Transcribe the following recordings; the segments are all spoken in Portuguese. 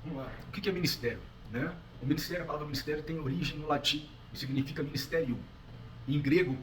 Vamos lá. O que é ministério? Né? O ministério, a palavra ministério tem origem no latim e significa ministério. Em grego,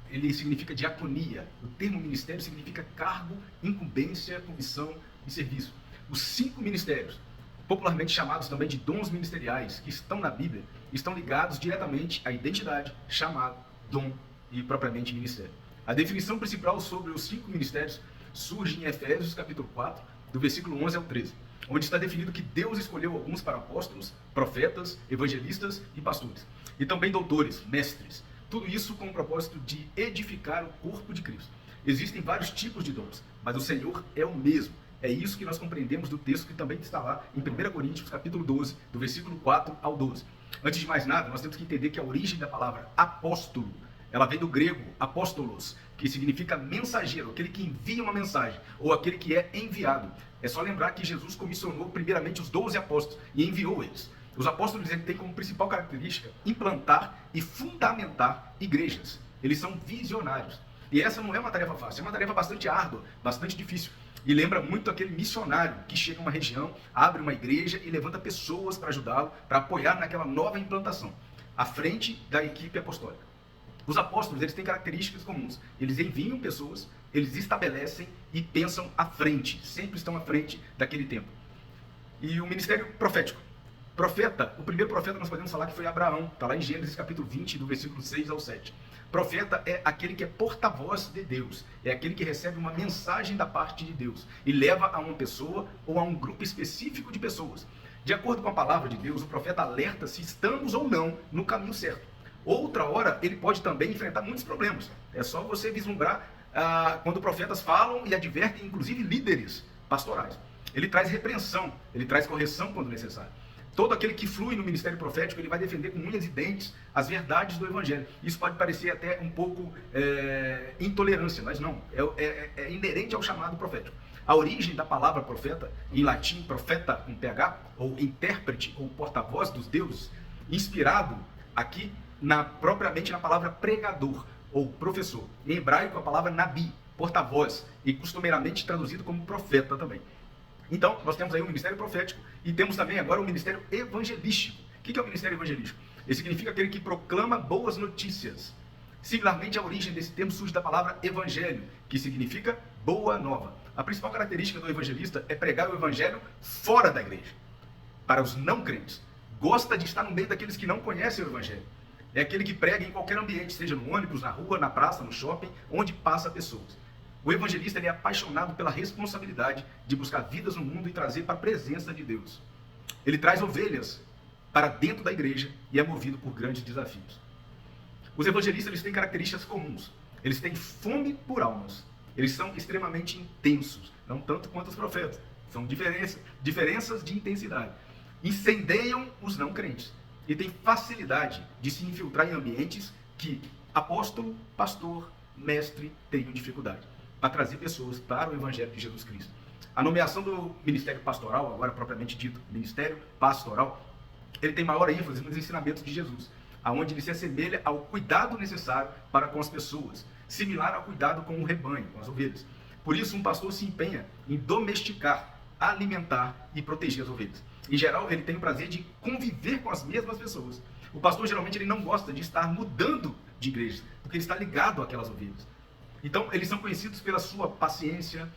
ele significa diaconia. O termo ministério significa cargo, incumbência, comissão e serviço. Os 5 ministérios, popularmente chamados também de dons ministeriais, que estão na Bíblia, estão ligados diretamente à identidade, chamado, dom e propriamente ministério. A definição principal sobre os 5 ministérios surge em Efésios capítulo 4, do versículo 11 ao 13, onde está definido que Deus escolheu alguns para apóstolos, profetas, evangelistas e pastores, e também doutores, mestres. Tudo isso com o propósito de edificar o corpo de Cristo. Existem vários tipos de dons, mas o Senhor é o mesmo. É isso que nós compreendemos do texto que também está lá em 1 Coríntios, capítulo 12, do versículo 4 ao 12. Antes de mais nada, nós temos que entender que a origem da palavra apóstolo, ela vem do grego apóstolos, que significa mensageiro, aquele que envia uma mensagem, ou aquele que é enviado. É só lembrar que Jesus comissionou primeiramente os 12 apóstolos e enviou eles. Os apóstolos têm como principal característica implantar e fundamentar igrejas. Eles são visionários. E essa não é uma tarefa fácil, é uma tarefa bastante árdua, bastante difícil. E lembra muito aquele missionário que chega em uma região, abre uma igreja e levanta pessoas para ajudá-lo, para apoiar naquela nova implantação, à frente da equipe apostólica. Os apóstolos, eles têm características comuns. Eles enviam pessoas, eles estabelecem e pensam à frente, sempre estão à frente daquele tempo. E o ministério profético. Profeta, o primeiro profeta nós podemos falar que foi Abraão, está lá em Gênesis capítulo 20, do versículo 6 ao 7. Profeta é aquele que é porta-voz de Deus, é aquele que recebe uma mensagem da parte de Deus e leva a uma pessoa ou a um grupo específico de pessoas. De acordo com a palavra de Deus, o profeta alerta se estamos ou não no caminho certo. Outra hora, ele pode também enfrentar muitos problemas. É só você vislumbrar quando profetas falam e advertem, inclusive, líderes pastorais. Ele traz repreensão, ele traz correção quando necessário. Todo aquele que flui no ministério profético, ele vai defender com unhas e dentes as verdades do evangelho. Isso pode parecer até um pouco intolerância, mas não, é inerente ao chamado profético. A origem da palavra profeta, em latim, profeta com PH, ou intérprete, ou porta-voz dos deuses, inspirado aqui propriamente na palavra pregador, ou professor. Em hebraico, a palavra nabi, porta-voz, e costumeiramente traduzido como profeta também. Então, nós temos aí o ministério profético e temos também agora o ministério evangelístico. O que é o ministério evangelístico? Ele significa aquele que proclama boas notícias. Similarmente, a origem desse termo surge da palavra evangelho, que significa boa nova. A principal característica do evangelista é pregar o evangelho fora da igreja, para os não crentes. Gosta de estar no meio daqueles que não conhecem o evangelho. É aquele que prega em qualquer ambiente, seja no ônibus, na rua, na praça, no shopping, onde passa pessoas. O evangelista ele é apaixonado pela responsabilidade de buscar vidas no mundo e trazer para a presença de Deus. Ele traz ovelhas para dentro da igreja e é movido por grandes desafios. Os evangelistas eles têm características comuns. Eles têm fome por almas. Eles são extremamente intensos, não tanto quanto os profetas. São diferenças de intensidade. Incendeiam os não crentes e têm facilidade de se infiltrar em ambientes que apóstolo, pastor, mestre tenham dificuldade para trazer pessoas para o Evangelho de Jesus Cristo. A nomeação do ministério pastoral, agora propriamente dito, ministério pastoral, ele tem maior ênfase nos ensinamentos de Jesus, aonde ele se assemelha ao cuidado necessário para com as pessoas, similar ao cuidado com o rebanho, com as ovelhas. Por isso, um pastor se empenha em domesticar, alimentar e proteger as ovelhas. Em geral, ele tem o prazer de conviver com as mesmas pessoas. O pastor, geralmente, ele não gosta de estar mudando de igreja, porque ele está ligado àquelas ovelhas. Então, eles são conhecidos pela sua paciência,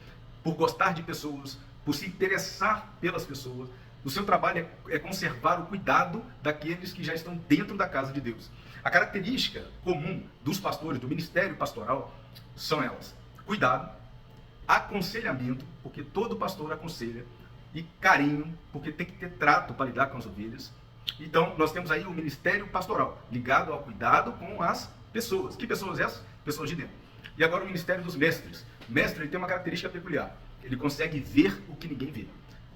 por gostar de pessoas, por se interessar pelas pessoas. O seu trabalho é conservar o cuidado daqueles que já estão dentro da casa de Deus. A característica comum dos pastores, do ministério pastoral, são elas: cuidado, aconselhamento, porque todo pastor aconselha, e carinho, porque tem que ter trato para lidar com as ovelhas. Então, nós temos aí o ministério pastoral, ligado ao cuidado com as pessoas. Que pessoas essas? Pessoas de dentro. E agora o ministério dos mestres. O mestre ele tem uma característica peculiar. Ele consegue ver o que ninguém vê.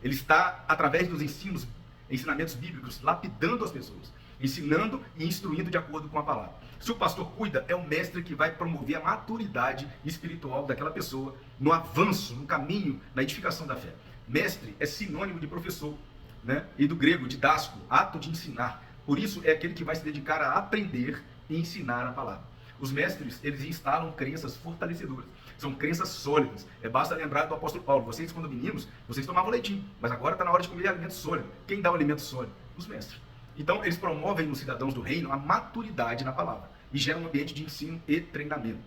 Ele está, através dos ensinamentos bíblicos, lapidando as pessoas, ensinando e instruindo de acordo com a palavra. Se o pastor cuida, é o mestre que vai promover a maturidade espiritual daquela pessoa no avanço, no caminho, na edificação da fé. Mestre é sinônimo de professor, né? E do grego, didasco, ato de ensinar. Por isso, é aquele que vai se dedicar a aprender e ensinar a palavra. Os mestres, eles instalam crenças fortalecedoras. São crenças sólidas. Basta lembrar do apóstolo Paulo. Vocês, quando meninos, vocês tomavam leitinho, mas agora está na hora de comer alimento sólido. Quem dá o alimento sólido? Os mestres. Então, eles promovem nos cidadãos do reino a maturidade na palavra e geram um ambiente de ensino e treinamento.